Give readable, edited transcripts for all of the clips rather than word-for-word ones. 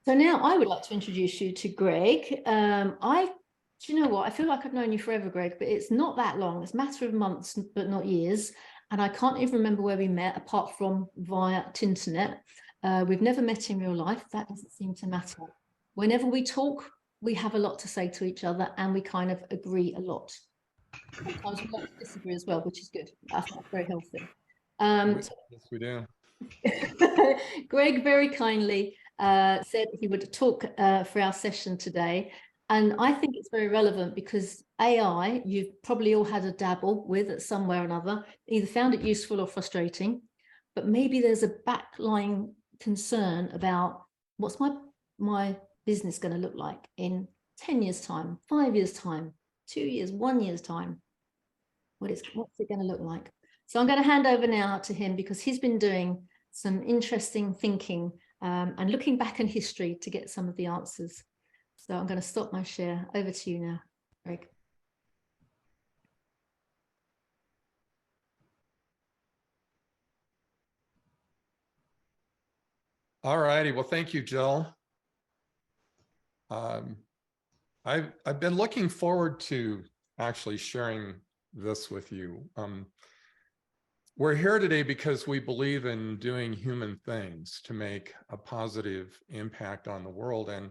So now I would like to introduce you to Greg. Do you know what? I feel like I've known you forever, Greg, but it's not that long. It's a matter of months, but not years. And I can't even remember where we met, apart from via Tinternet. We've never met in real life. That doesn't seem to matter. Whenever we talk, we have a lot to say to each other, and we kind of agree a lot. Sometimes we like to disagree as well, which is good. I think that's very healthy. Yes, we do. Greg very kindly said he would talk for our session today. And I think it's very relevant because AI, you've probably all had a dabble with at somewhere or another, either found it useful or frustrating, but maybe there's a backlying concern about what's my business going to look like in 10 years time, 5 years time, 2 years, 1 year's time. What's it going to look like? So I'm going to hand over now to him because he's been doing some interesting thinking and looking back in history to get some of the answers. So I'm going to stop my share. Over to you now, Greg. All righty. Well, thank you, Jill. I've been looking forward to actually sharing this with you. We're here today because we believe in doing human things to make a positive impact on the world. And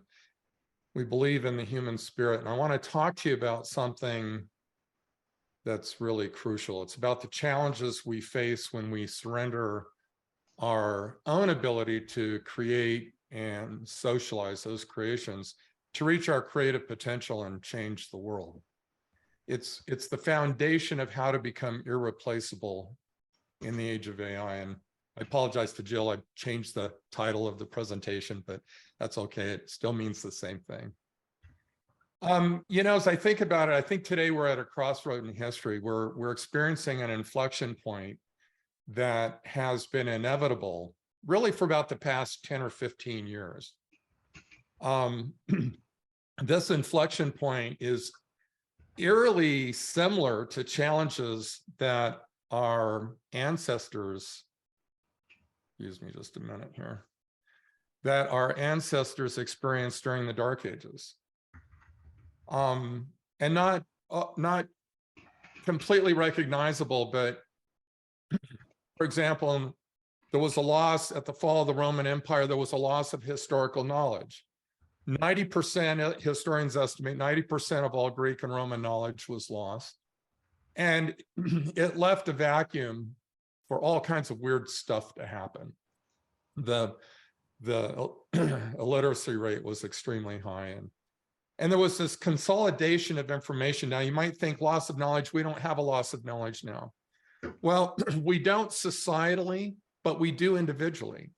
we believe in the human spirit. And I want to talk to you about something that's really crucial. It's about the challenges we face when we surrender our own ability to create and socialize those creations to reach our creative potential and change the world. It's the foundation of how to become irreplaceable in the age of AI. And I apologize to Jill, I changed the title of the presentation, but that's okay. It still means the same thing. You know, as I think about it, I think today we're at a crossroad in history. We're experiencing an inflection point that has been inevitable really for about the past 10 or 15 years. This inflection point is eerily similar to challenges that our ancestors, excuse me just a minute here, that our ancestors experienced during the Dark Ages. And not completely recognizable, but for example, there was a loss at the fall of the Roman Empire, there was a loss of historical knowledge. 90%, historians estimate 90% of all Greek and Roman knowledge was lost. And it left a vacuum for all kinds of weird stuff to happen. The illiteracy rate was extremely high. And there was this consolidation of information. Now, you might think loss of knowledge, we don't have a loss of knowledge now. Well, we don't societally, but we do individually.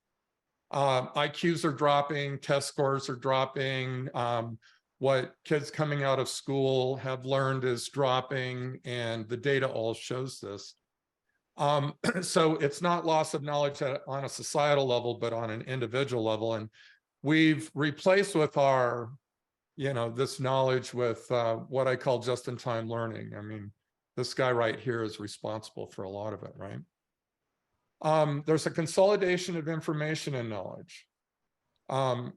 IQs are dropping, test scores are dropping, what kids coming out of school have learned is dropping, and the data all shows this. So it's not loss of knowledge on a societal level, but on an individual level. And we've replaced with our, this knowledge with what I call just-in-time learning. I mean, this guy right here is responsible for a lot of it, right? There's a consolidation of information and knowledge.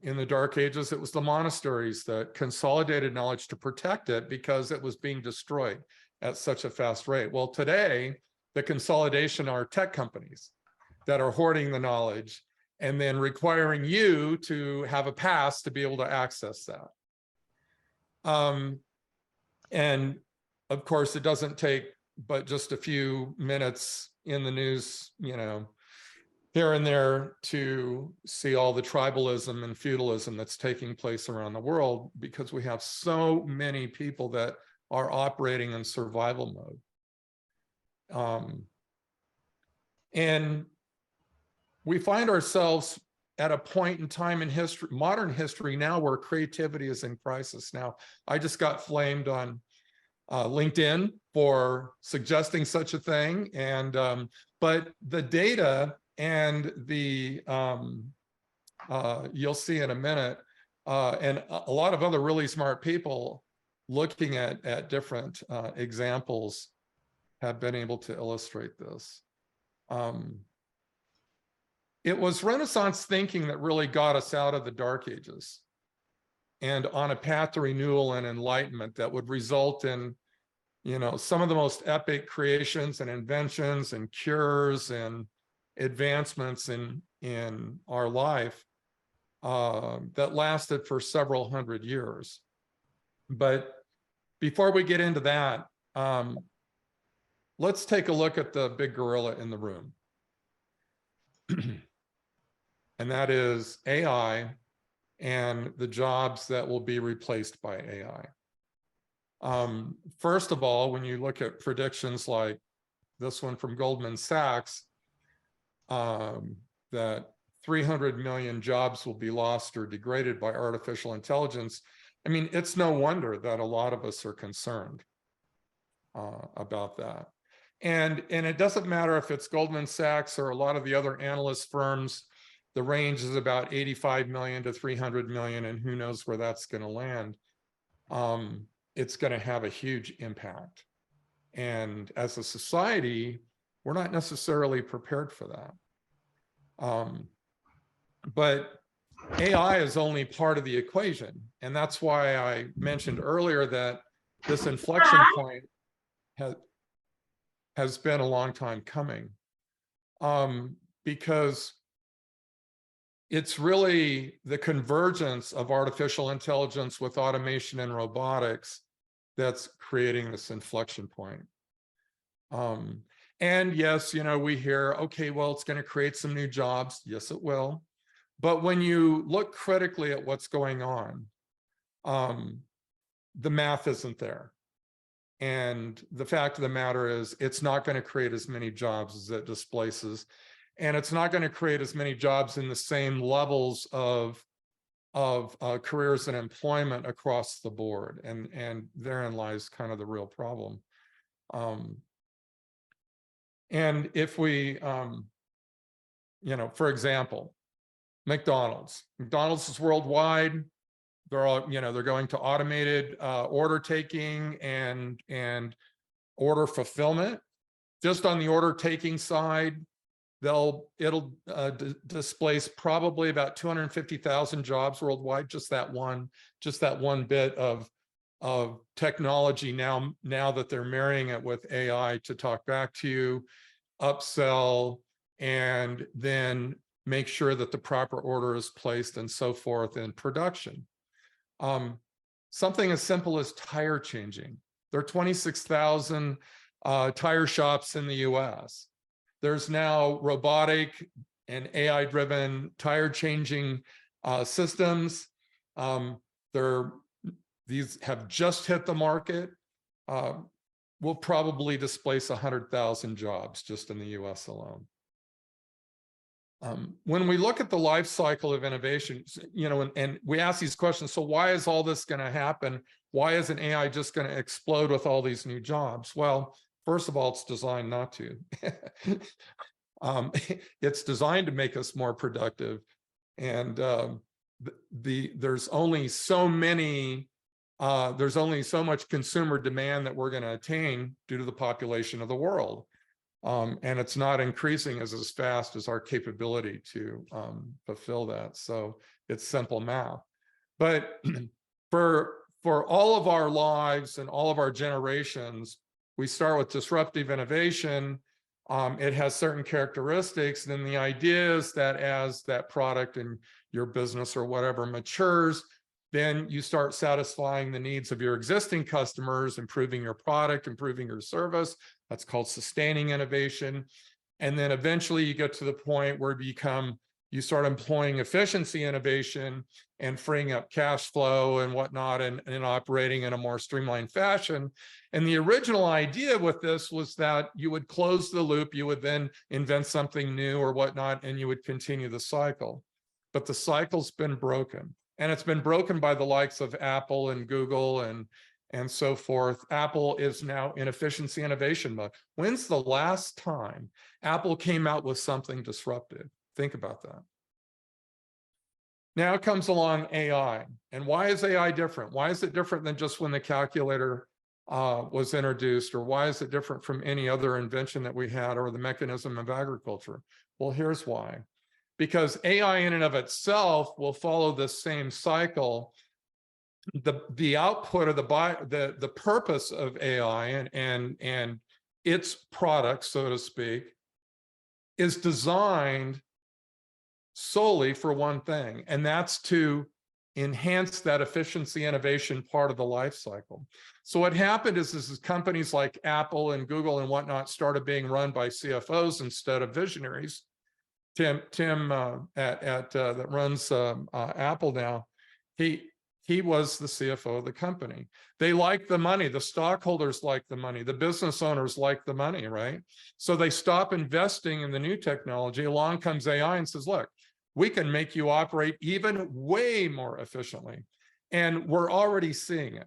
In the Dark Ages, it was the monasteries that consolidated knowledge to protect it because it was being destroyed at such a fast rate. Well, today, the consolidation are tech companies that are hoarding the knowledge and then requiring you to have a pass to be able to access that. And of course, it doesn't take but just a few minutes in the news, here and there to see all the tribalism and feudalism that's taking place around the world, because we have so many people that are operating in survival mode. And we find ourselves at a point in time in history, modern history now, where creativity is in crisis. Now, I just got flamed on LinkedIn for suggesting such a thing, and but the data and the you'll see in a minute, and a lot of other really smart people looking at different examples have been able to illustrate this. it was Renaissance thinking that really got us out of the Dark Ages and on a path to renewal and enlightenment that would result in, you know, some of the most epic creations and inventions and cures and advancements in our life that lasted for several hundred years. But before we get into that, let's take a look at the big gorilla in the room. And that is AI and the jobs that will be replaced by AI. First of all, when you look at predictions like this one from Goldman Sachs, that 300 million jobs will be lost or degraded by artificial intelligence, I mean, it's no wonder that a lot of us are concerned about that. And it doesn't matter if it's Goldman Sachs or a lot of the other analyst firms. The range is about 85 million to 300 million, and who knows where that's going to land. It's going to have a huge impact. And as a society, we're not necessarily prepared for that. But AI is only part of the equation. And that's why I mentioned earlier that this inflection point has been a long time coming. Because it's really the convergence of artificial intelligence with automation and robotics that's creating this inflection point. And yes, you know, we hear, okay, well, it's going to create some new jobs. Yes, it will. But when you look critically at what's going on, the math isn't there. And the fact of the matter is, it's not going to create as many jobs as it displaces. And it's not going to create as many jobs in the same levels of careers and employment across the board. And therein lies kind of the real problem. And if we, you know, for example, McDonald's is worldwide. They're all, you know, they're going to automated order taking and order fulfillment. Just on the order taking side, it'll displace probably about 250,000 jobs worldwide. Just that one bit of technology now that they're marrying it with AI to talk back to you, upsell, and then make sure that the proper order is placed and so forth in production. Something as simple as tire changing. There are 26,000 tire shops in the US. There's now robotic and AI-driven tire changing systems. These have just hit the market. Will probably displace 100,000 jobs just in the US alone. When we look at the life cycle of innovation, you know, and we ask these questions, so why is all this going to happen? Why isn't AI just going to explode with all these new jobs? Well, first of all, it's designed not to. It's designed to make us more productive. And there's only so much consumer demand that we're going to attain due to the population of the world. And it's not increasing as fast as our capability to fulfill that. So it's simple math. But for all of our lives and all of our generations, we start with disruptive innovation. It has certain characteristics. Then the idea is that as that product in your business or whatever matures, then you start satisfying the needs of your existing customers, improving your product, improving your service. That's called sustaining innovation. And then eventually you get to the point where you start employing efficiency innovation and freeing up cash flow and whatnot and operating in a more streamlined fashion. And the original idea with this was that you would close the loop, you would then invent something new or whatnot, and you would continue the cycle. But the cycle's been broken. And it's been broken by the likes of Apple and Google and so forth. Apple is now in efficiency innovation mode. When's the last time Apple came out with something disruptive? Think about that. Now comes along AI. And why is AI different? Why is it different than just when the calculator was introduced? Or why is it different from any other invention that we had or the mechanism of agriculture? Well, here's why. because AI in and of itself will follow the same cycle. The output of the purpose of AI and its product, so to speak, is designed solely for one thing, and that's to enhance that efficiency innovation part of the life cycle. So what happened is companies like Apple and Google and whatnot started being run by CFOs instead of visionaries. Tim that runs Apple now, he was the CFO of the company. They like the money, the stockholders like the money, the business owners like the money, right? So they stop investing in the new technology. Along comes AI and says, look, we can make you operate even way more efficiently. And we're already seeing it.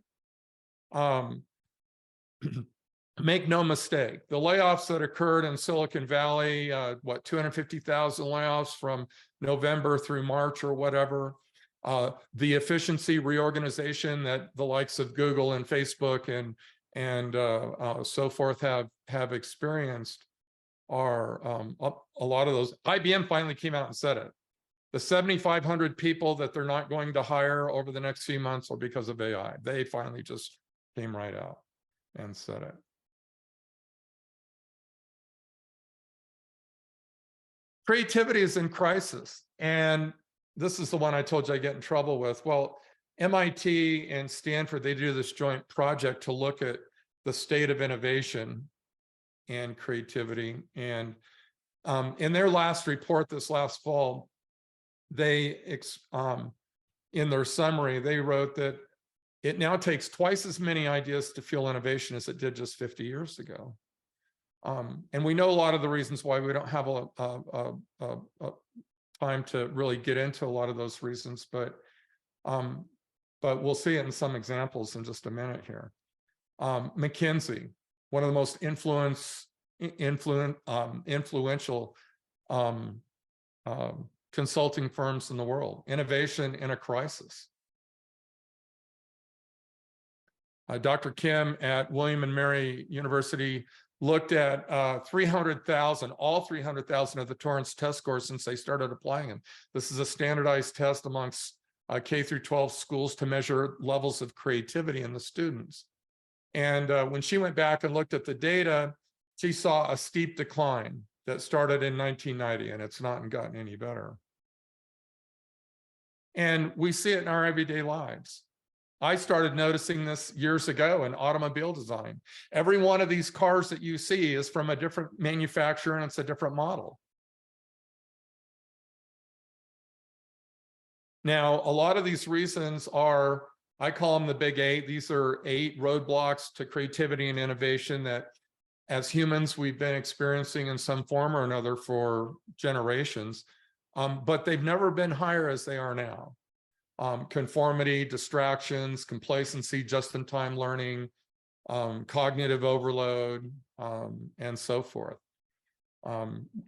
Make no mistake, the layoffs that occurred in Silicon Valley, 250,000 layoffs from November through March or whatever, the efficiency reorganization that the likes of Google and Facebook and so forth have experienced are a lot of those. IBM finally came out and said it. The 7,500 people that they're not going to hire over the next few months are because of AI. They finally just came right out and said it. Creativity is in crisis. And this is the one I told you I get in trouble with. Well, MIT and Stanford, they do this joint project to look at the state of innovation and creativity. And in their last report this last fall, they, in their summary, they wrote that it now takes twice as many ideas to fuel innovation as it did just 50 years ago. And we know a lot of the reasons why. We don't have a time to really get into a lot of those reasons, but we'll see it in some examples in just a minute here. McKinsey, one of the most influential consulting firms in the world. Innovation in a crisis. Dr. Kim at William and Mary University looked at 300,000, all 300,000 of the Torrance test scores since they started applying them. This is a standardized test amongst K through 12 schools to measure levels of creativity in the students. And when she went back and looked at the data, she saw a steep decline that started in 1990, and it's not gotten any better. And we see it in our everyday lives. I started noticing this years ago in automobile design. Every one of these cars that you see is from a different manufacturer, and it's a different model. Now, a lot of these reasons are, I call them the big 8. These are 8 roadblocks to creativity and innovation that as humans, we've been experiencing in some form or another for generations, but they've never been higher as they are now. Conformity, distractions, complacency, just-in-time learning, cognitive overload, and so forth.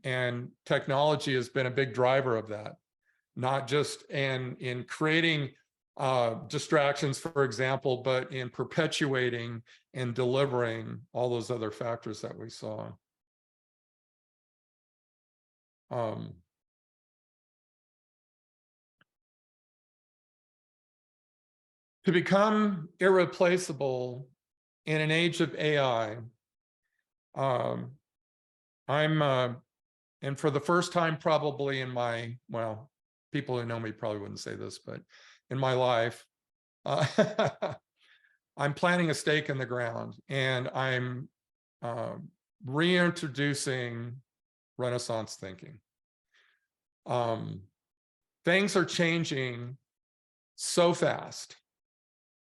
And technology has been a big driver of that, not just in creating distractions, for example, but in perpetuating and delivering all those other factors that we saw. To become irreplaceable in an age of AI, and for the first time probably in my, well, people who know me probably wouldn't say this, but in my life, I'm planting a stake in the ground, and I'm reintroducing Renaissance thinking. Things are changing so fast,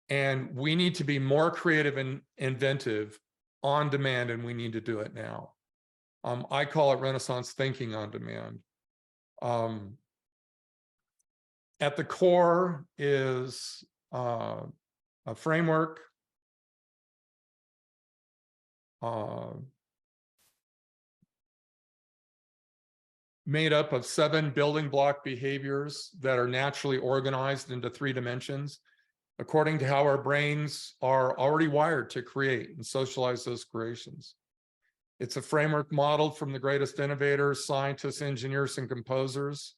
and we need to be more creative and inventive on demand, and we need to do it now. I call it Renaissance thinking on demand. At the core is a framework made up of 7 building block behaviors that are naturally organized into 3 dimensions, according to how our brains are already wired to create and socialize those creations. It's a framework modeled from the greatest innovators, scientists, engineers, and composers.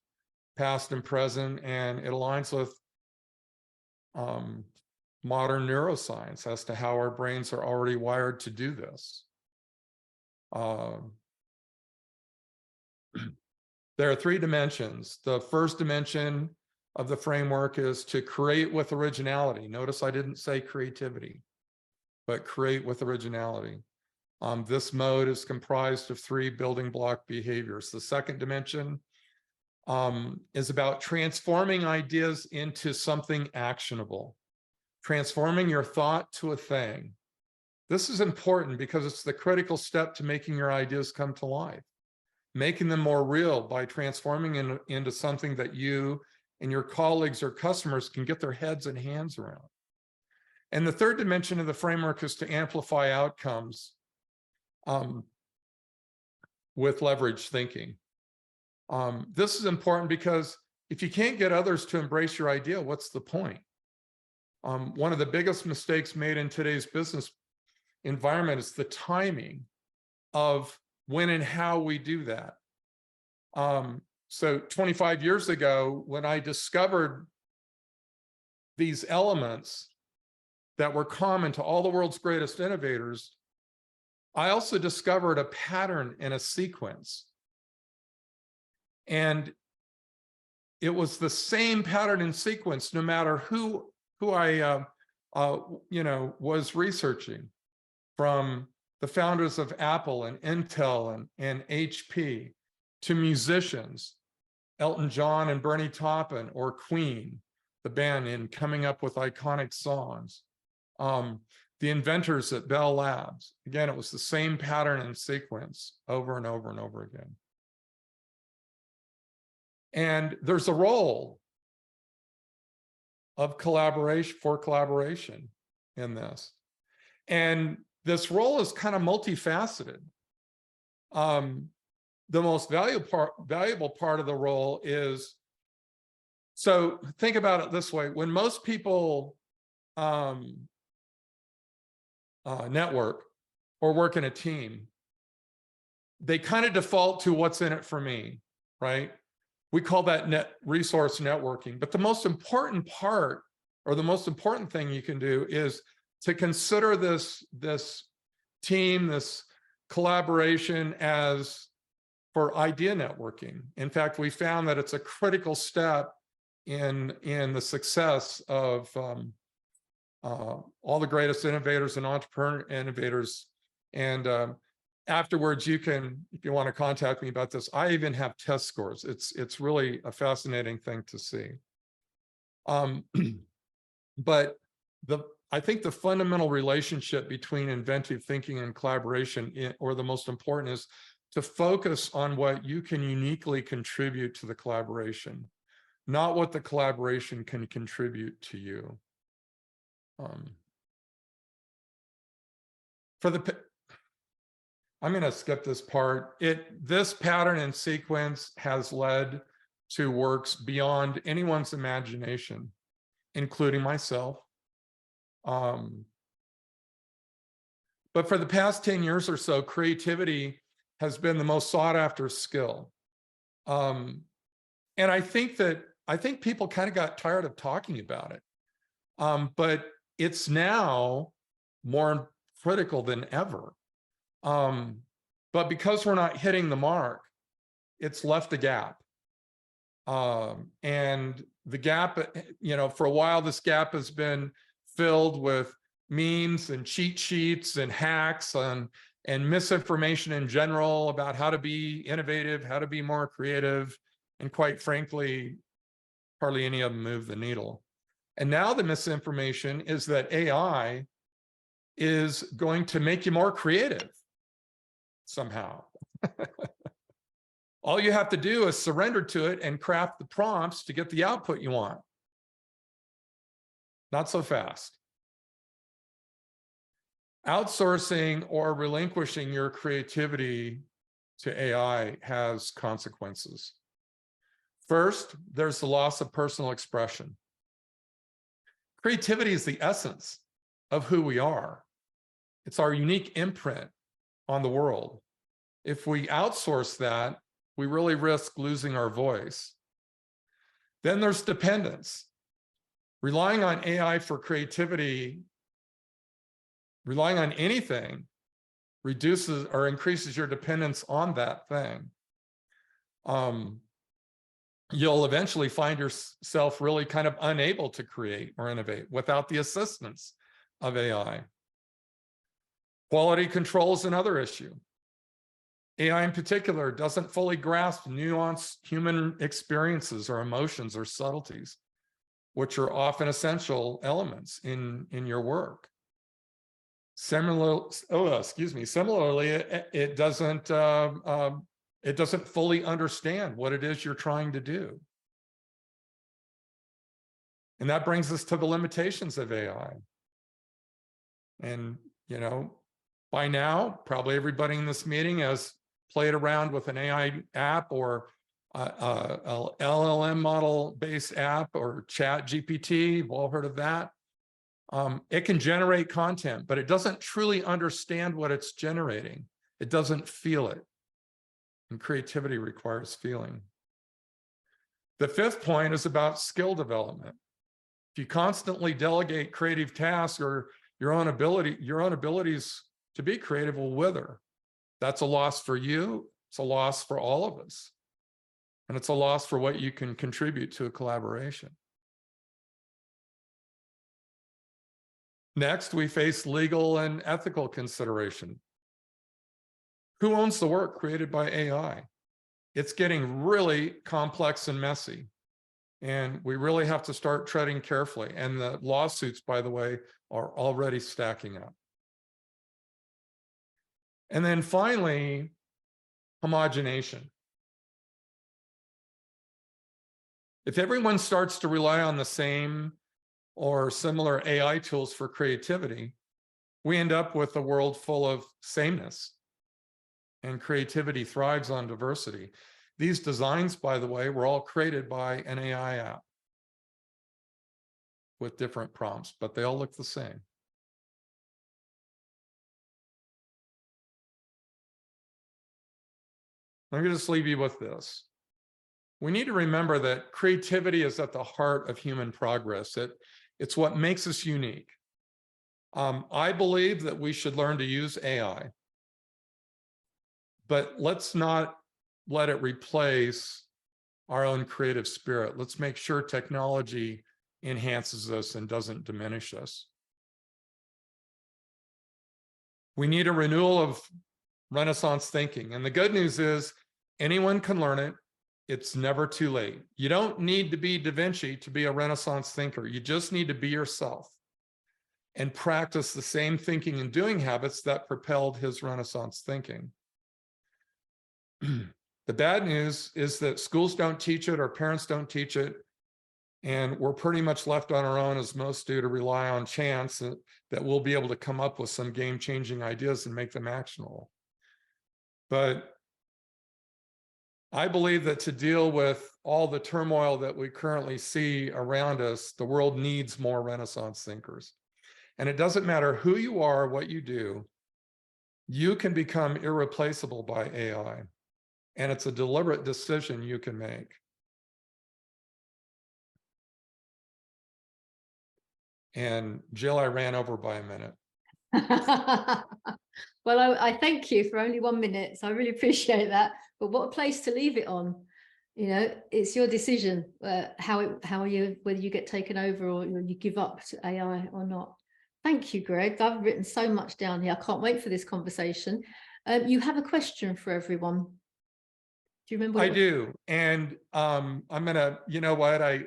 past and present, and it aligns with modern neuroscience as to how our brains are already wired to do this. There are 3 dimensions. The first dimension of the framework is to create with originality. Notice I didn't say creativity, but create with originality. This mode is comprised of 3 building block behaviors. The second dimension is about transforming ideas into something actionable, transforming your thought to a thing. This is important because it's the critical step to making your ideas come to life, making them more real by transforming into something that you and your colleagues or customers can get their heads and hands around. And the third dimension of the framework is to amplify outcomes with leverage thinking. This is important because if you can't get others to embrace your idea, what's the point? One of the biggest mistakes made in today's business environment is the timing of when and how we do that. So 25 years ago, when I discovered these elements that were common to all the world's greatest innovators, I also discovered a pattern and a sequence. And it was the same pattern and sequence, no matter who I was researching, from the founders of Apple and Intel and HP to musicians, Elton John and Bernie Taupin, or Queen, the band, in coming up with iconic songs. The inventors at Bell Labs. Again, it was the same pattern and sequence over and over and over again. And there's a role of collaboration in this. And this role is kind of multifaceted. The most valuable part of the role is, so think about it this way: when most people network or work in a team, they kind of default to what's in it for me, right? We call that resource networking. But the most important part, or the most important thing you can do, is to consider this team, this collaboration, as for idea networking. In fact, we found that it's a critical step in the success of all the greatest innovators and entrepreneur innovators. And afterwards, you can, if you want to contact me about this, I even have test scores. It's really a fascinating thing to see. But I think the fundamental relationship between inventive thinking and collaboration, or the most important, is to focus on what you can uniquely contribute to the collaboration, not what the collaboration can contribute to you. I'm going to skip this part. This pattern and sequence has led to works beyond anyone's imagination, including myself. But for the past 10 years or so, creativity has been the most sought after skill. And I think people kind of got tired of talking about it. But it's now more critical than ever. But because we're not hitting the mark, it's left a gap. And the gap, for a while, this gap has been filled with memes and cheat sheets and hacks and misinformation in general about how to be innovative, how to be more creative. And quite frankly, hardly any of them move the needle. And now the misinformation is that AI is going to make you more creative somehow. All you have to do is surrender to it and craft the prompts to get the output you want. Not so fast. Outsourcing or relinquishing your creativity to AI has consequences. First, there's the loss of personal expression. Creativity is the essence of who we are. It's our unique imprint on the world. If we outsource that, we really risk losing our voice. Then there's dependence. Relying on AI for creativity, relying on anything, reduces or increases your dependence on that thing. You'll eventually find yourself really kind of unable to create or innovate without the assistance of AI. Quality control is another issue. AI in particular doesn't fully grasp nuanced human experiences or emotions or subtleties, which are often essential elements in your work. Similarly, it doesn't fully understand what it is you're trying to do. And that brings us to the limitations of AI. And, you know, by now, probably everybody in this meeting has played around with an AI app or a LLM model-based app or Chat GPT. You've all heard of that. It can generate content, but it doesn't truly understand what it's generating. It doesn't feel it. And creativity requires feeling. The fifth point is about skill development. If you constantly delegate creative tasks, or your own abilities to be creative will wither. That's a loss for you. It's a loss for all of us. And it's a loss for what you can contribute to a collaboration. Next, we face legal and ethical consideration. Who owns the work created by AI? It's getting really complex and messy. And we really have to start treading carefully. And the lawsuits, by the way, are already stacking up. And then finally, homogenation. If everyone starts to rely on the same or similar AI tools for creativity, we end up with a world full of sameness. And creativity thrives on diversity. These designs, by the way, were all created by an AI app with different prompts, but they all look the same. I'm going to just leave you with this. We need to remember that creativity is at the heart of human progress. It's what makes us unique. I believe that we should learn to use AI, but let's not let it replace our own creative spirit. Let's make sure technology enhances us and doesn't diminish us. We need a renewal of Renaissance thinking. And the good news is anyone can learn it. It's never too late. You don't need to be Da Vinci to be a Renaissance thinker. You just need to be yourself and practice the same thinking and doing habits that propelled his Renaissance thinking. The bad news is that schools don't teach it, or parents don't teach it, and we're pretty much left on our own, as most do, to rely on chance that we'll be able to come up with some game-changing ideas and make them actionable. But I believe that to deal with all the turmoil that we currently see around us, the world needs more Renaissance thinkers. And it doesn't matter who you are, what you do, you can become irreplaceable by AI. And it's a deliberate decision you can make. And Jill, I ran over by a minute. Well, I thank you for only 1 minute, so I really appreciate that. But what a place to leave it on. You know, it's your decision whether you get taken over or you give up to AI or not. Thank you, Greg. I've written so much down here. I can't wait for this conversation. You have a question for everyone. Do you remember? I do. And I'm gonna, you know what, I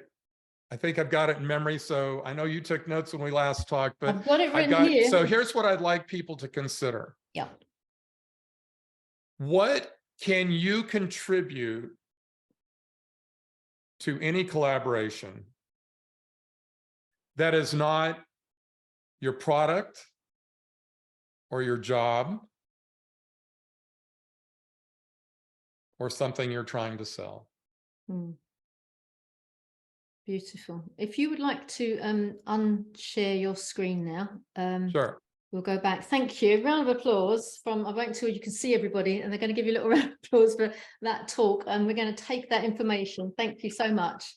think I've got it in memory. So I know you took notes when we last talked, but I've got it written here. So here's what I'd like people to consider. Yeah. What can you contribute to any collaboration that is not your product or your job or something you're trying to sell? Beautiful. If you would like to unshare your screen now. Sure. We'll go back. Thank you. A round of applause from, I won't until you can see everybody, and they're going to give you a little round of applause for that talk. And we're going to take that information. Thank you so much.